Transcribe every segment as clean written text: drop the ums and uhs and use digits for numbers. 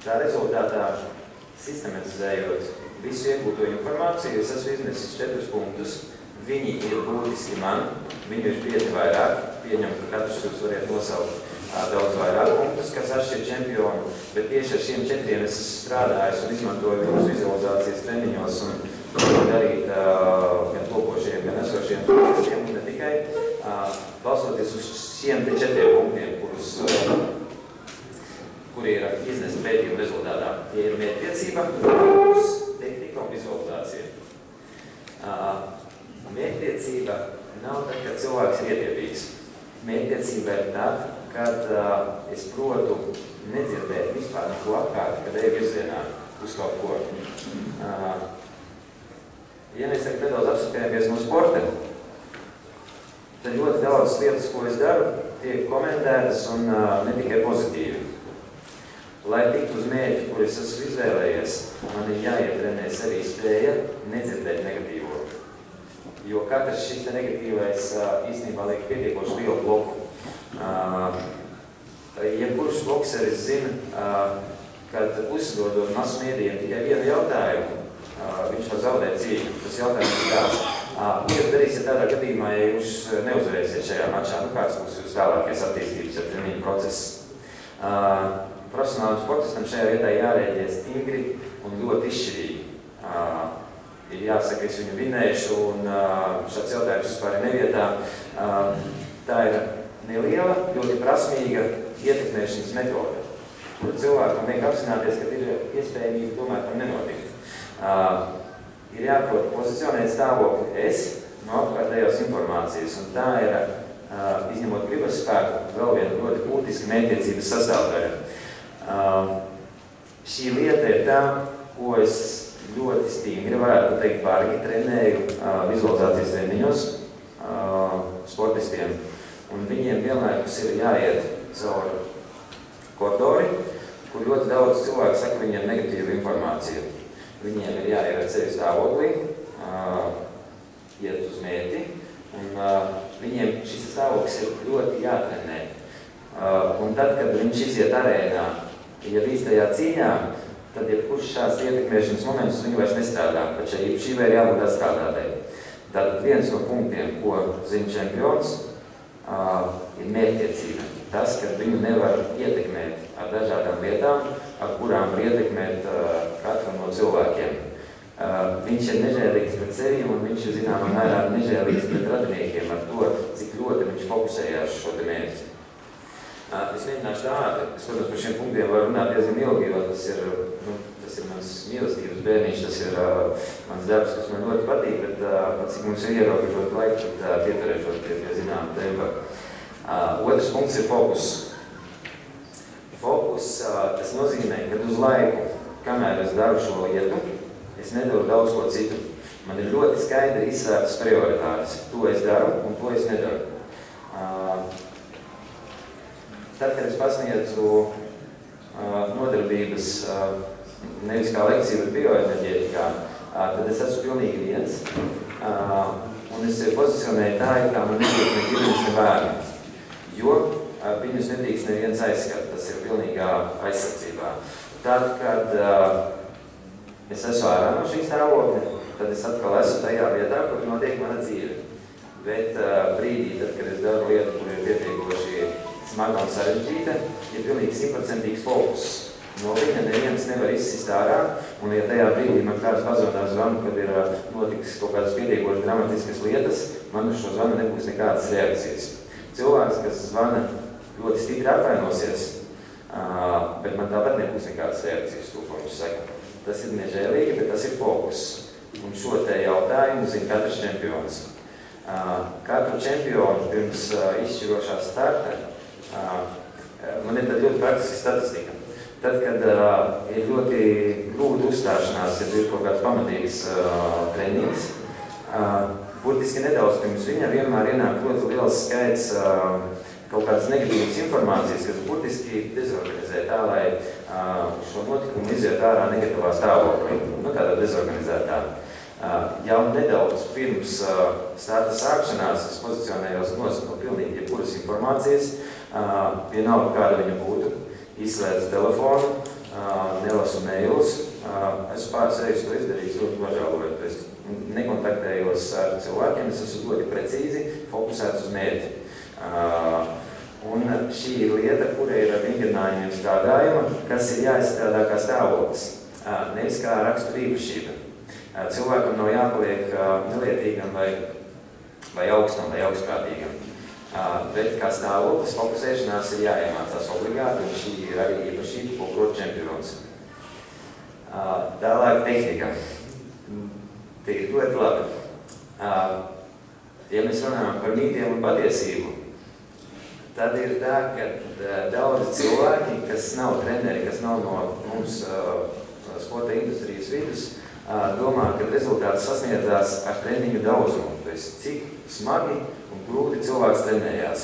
Tā rezultātā, sistematizējot visu iegūto informāciju, es esmu iznesis 4 punktus. Viņi ir būtiski man, viņu ir krietni vairāk, pieņem, ka katrs jūs variet nosaukt daudz vairāk punktus, kas atšķir čempionu, bet tieši ar šiem 4 es esmu strādājis un izmantoju viņus vizualizācijas treniņos un darīt gan topošiem, gan esošiem testiem, un ne tikai balstoties uz šiem 4 punktiem, kuri ir iznesti pētījuma rezultātā. Tie ir mērķtiecība, tehnika un vizualizācija. Mērķtiecība nav tad, kad cilvēks ir ietiepīgs. Mērķtiecība ir tad, kad es protu nedzirdēt vispār neko apkārt, kad eju virzienā uz kaut ko. Ja mēs tagad nedaudz apskatījāmies no sporta, tad ļoti daudz lietas, ko es daru, tiek komentētas un ne tikai pozitīvi. Lai tiktu uz mērķi, kur es esmu izvēlējies, man ir jāietrenē sevi spēja nedzirdēt negatīvo. Jo katrs šis negatīvais īstenībā liek pietiekoši lielu bloku. Jebkurš bokseris zina, kad uzdodot masu mēdījiem tikai vienu jautājumu, viņš var zaudēt cīņu. Tas jautājums ir tāds. Ko jūs darīsiet tādā gadījumā, ja jūs neuzvarēsiet šajā mačā? Kāds būs jūs tālākais attīstības ar treniņu process? Profesionālam sportistam šajā vietā jārēģē stingri un ļoti izšķirīgi. Ir jāsaka, es viņu vinēšu, un šāds jautājums vispār ir nevietā. Tā ir neliela, ļoti prasmīga ietekmēšanas metode, kur cilvēkam vajag apzināties, ka ir iespējamība tomēr tam nenotikt. Ir jāprot pozicionēt stāvokli no apkārtējās informācijas, un tā ir, izņemot gribas spēku, vēl viena ļoti būtiska mērķtiecības sastāvdaļa. Šī lieta ir tā, ko es ļoti stingri, varētu teikt, bargi trenēju vizualizācijas treniņos sportistiem, un viņiem vienlaikus ir jāiet caur koridori, kur ļoti daudz cilvēku saka, viņiem negatīva informācija. Viņiem ir jāiet sevi stāvoklī, iet uz mērķi, un viņiem šis stāvoklis ir ļoti jātrenē. Un tad, kad viņš iziet arēnā, ja īstajā cīņā, tad jebkurš šāds ietekmēšanas moments viņu vairs nestrādā, bet šī vai ir jābūt atstrādātai. Tad viens no punktiem, ko zina čempions, ir mērķtiecība. Tas, ka viņu nevar ietekmēt ar dažādām lietām, ar kurām var ietekmēt katru no cilvēkiem. Viņš ir nežēlīgs pret sevi, un viņš ir zināmā mērā nežēlīgs pret radiniekiem ar to, cik ļoti viņš fokusējās šo te mērķi. Es mēģināšu tā ātri. Es, protams, par šiem punktiem varu runāt diezgan ilgi, jo tas ir mans mīlestības bērniņš, tas ir mans darbs, kas man ļoti patīk, bet cik mums ir ierobežot laiku, tad pieturēšos pie zināma tempa. Otrs punkts ir fokus. Fokus, tas nozīmē, ka uz laiku, kamēr es daru šo lietu, es nedaru daudz ko citu. Man ir ļoti skaidri izsvērtas prioritātes. To es daru un to es nedaru. Tad, kad es pasniedzu nodarbības nevis kā lekciju, bet bioenerģētikā, tad es esmu pilnīgi viens. Un es pozicionēju tā, kā man nedrīkst ne ģimenes, ne bērni. Jo viņus nedrīkst neviens aizskat, tas ir pilnīgā aizsardzībā. Tad, kad es esmu ārā no šī stāvokļa, tad es atkal esmu tajā vietā, kur notiek mana dzīve. Bet brīdī, tad, kad es daru lietu, kur ir pietiekoši smaga un sarežģīta, ir pilnīgi 100% fokus. No viņa neviens nevar izsist ārā, un ja tajā brīdī man kāds pazvanās zvanu, kad ir notiks kaut kādas pietiekoši dramatiskas lietas, man uz šo zvanu nebūs nekādas reakcijas. Cilvēks, kas zvana, ļoti stipri apvainosies, bet man tāpat nebūs nekādas reakcijas, to, ko viņš saka. Tas ir nežēlīgi, bet tas ir fokus. Un šo te jautājumu zina katrs čempions. Katru čempionu pirms izšķirošā starta man ir tāda ļoti praktiska statistika. Tad, kad ir ļoti grūta uzstāšanās, ja ir kaut kāds pamatīgs treniņš, burtiski nedaudz pirms viņa vienmēr ienāk ļoti liels skaits kaut kādas negatīvas informācijas, kas burtiski dezorganizē tā, lai šo notikumu iziet ārā negatīvā stāvoklī. Tādā dezorganizētā. Jau nedaudz pirms starta sākšanās es pozicionējos no pilnīgi jebkuras informācijas, vienalga kāda viņa būtu, izslēdzu telefonu, nelasu mailus. Esmu pāris reizes to izdarījis, ļoti nožēlojot. Es nekontaktējos ar cilvēkiem, es esmu ļoti precīzi fokusēts uz mērķi. Un šī ir lieta, kura ir ar vingrinājumiem strādājuma, kas ir jāizstrādā kā stāvoklis, nevis kā rakstura īpašība. Cilvēkam nav jāpaliek nelietīgam vai augstam vai augstprātīgam. Bet kā stāvoklis fokusēšanās ir jāiemācās obligāti, un šī ir arī īpašība, ko prot čempions. Tālāk tehnika. Tie ir ļoti labi. Ja mēs runājam par mītiem un patiesību, tad ir tā, ka daudzi cilvēki, kas nav treneri, kas nav no mums sporta industrijas vidus, domā, ka rezultāts sasniedzās ar treniņu daudzumu. Cik smagi un grūti cilvēks trenējās.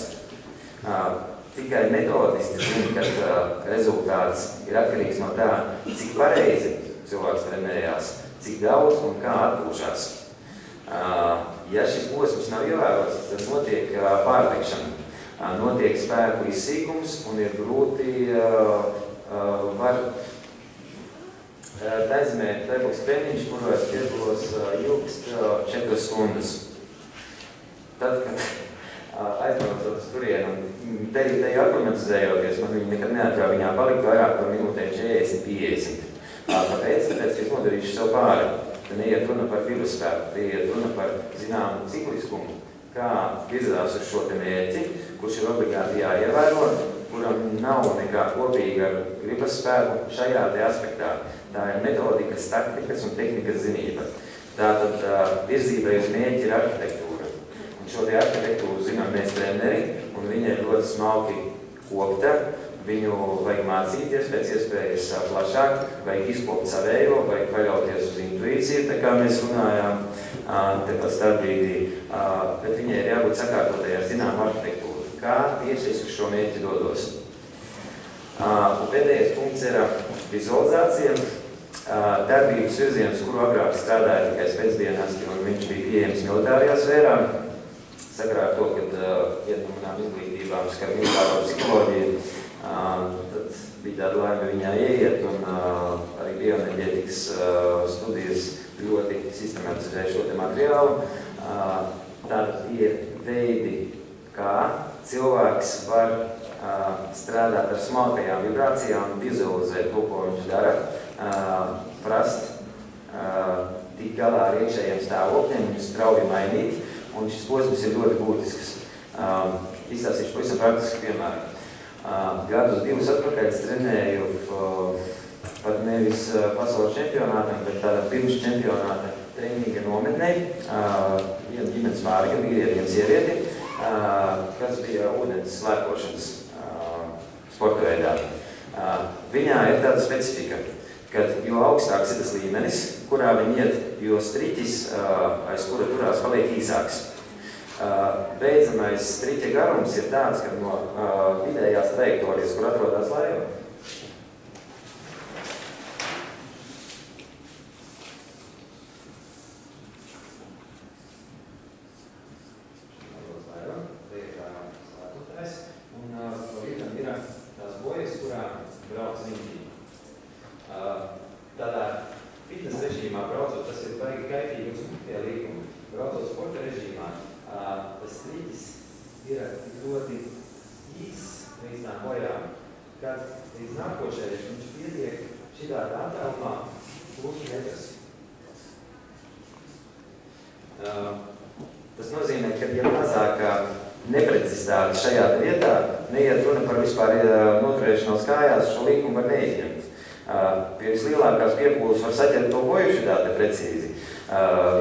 Tikai metodisti zina, ka rezultāts ir atkarīgs no tā, cik pareizi cilvēks trenējās, cik daudz un kā atpūšās. Ja šis posms nav ievērots, tad notiek pārtekšana, notiek spēku izsīkums un ir grūti var taizmēt taiboks treniņš, kuros piedalos ilgst 4 stundas. Tad, kad aizbraucot uz turienu un te aklimatizējoties, man viņi nekad neatļauj viņā palikt vairāk par minūtēm 40-50. Tāpēc es nodarīšu sev pāri. Te neiet runa par filospēku, te iet runa par zināmu cikliskumu, kā virzās uz šo te mērķi, kurš ir obligāti jāievēro, kuram nav nekā kopīga ar gribas spēku šajā te aspektā. Tā ir metodikas, taktikas un tehnikas zinība. Tātad virzībai uz mērķi ir arhitektūra. Un šo te arhitektūru zinām mēs treneri, un viņa ir ļoti smalki kopta. Viņu vajag mācīties pēc iespējas plašāk, vajag izkopt savējo, vajag paļauties uz intuīciju, tā kā mēs runājām te pat starpbrīdī, bet viņai ir jābūt sakārtotai ar zināmu arhitektūru. Kā tieši es uz šo mērķi dodos? Un pēdējais punkts ir vizualizācija. Darbības virziens, kuru agrāk strādāja tikai spēcdienās, un viņš bija pieejams militārajā sfērā. Sakarā ar to, kad viena no manām izglītībām skar militāro psiholoģiju, tad bija tāda laime viņā ieiet, un arī bioenerģētikas studijas ļoti sistematizēja šo te materiālu. Tātad ir veidi, kā cilvēks var strādāt ar smalkajām vibrācijām, vizualizēt to, ko viņš dara, prast, tikt galā ar iekšējiem stāvokļiem, viņus strauji mainīt, un šis posms ir ļoti būtisks. Izstāstīšu pavisam praktisku piemēru. Gadus 2 atpakaļ es trenēju pat nevis pasaules čempionātam, bet tāda pirms čempionāta treniņa nometnei, viena ģimenes vārga, vīrieti, viena sievieti, kas bija ūdens slēpošanas sporta veidā. Viņā ir tāda specifika, kad jo augstāks ir tas līmenis, kurā viņi iet, jo striķis, aiz kura turās, paliek īsāks. Beidzamais striķa garums ir tāds, ka no vidējās trajektorijas, kur atrodas laiva, tādā fitness režīmā braucot, tas ir baigi kaitīgi uz pie līguma. Braucot sporta režīmā, tas striķis ir ļoti īss līdz tām bojām, kad līdz nākošais viņš pietiek šitā attālumā +metrs. Tas nozīmē, ka ja mazākā neprecizitāte šajā vietā neiet runa par vispār noturēšanos kājās, šo līkumu var neizņemt. Pie vislielākās piepūles var saķert to boju šitā te precīzi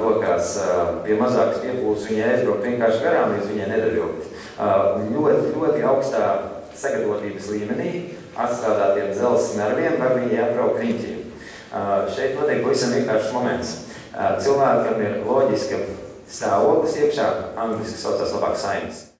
rokās. Pie mazākas piepūles viņai aizbraukt vienkārši garām, līdz viņai nedaļokt. Ļoti, ļoti augstā sagatavotības līmenī atstrādātiem dzelzs nerviem var viņai apbraukt riņķī. Šeit notiek pavisam vienkāršs moments. Cilvēkam ir loģiska stāvoklis iekšā, angliski saucās labāk science.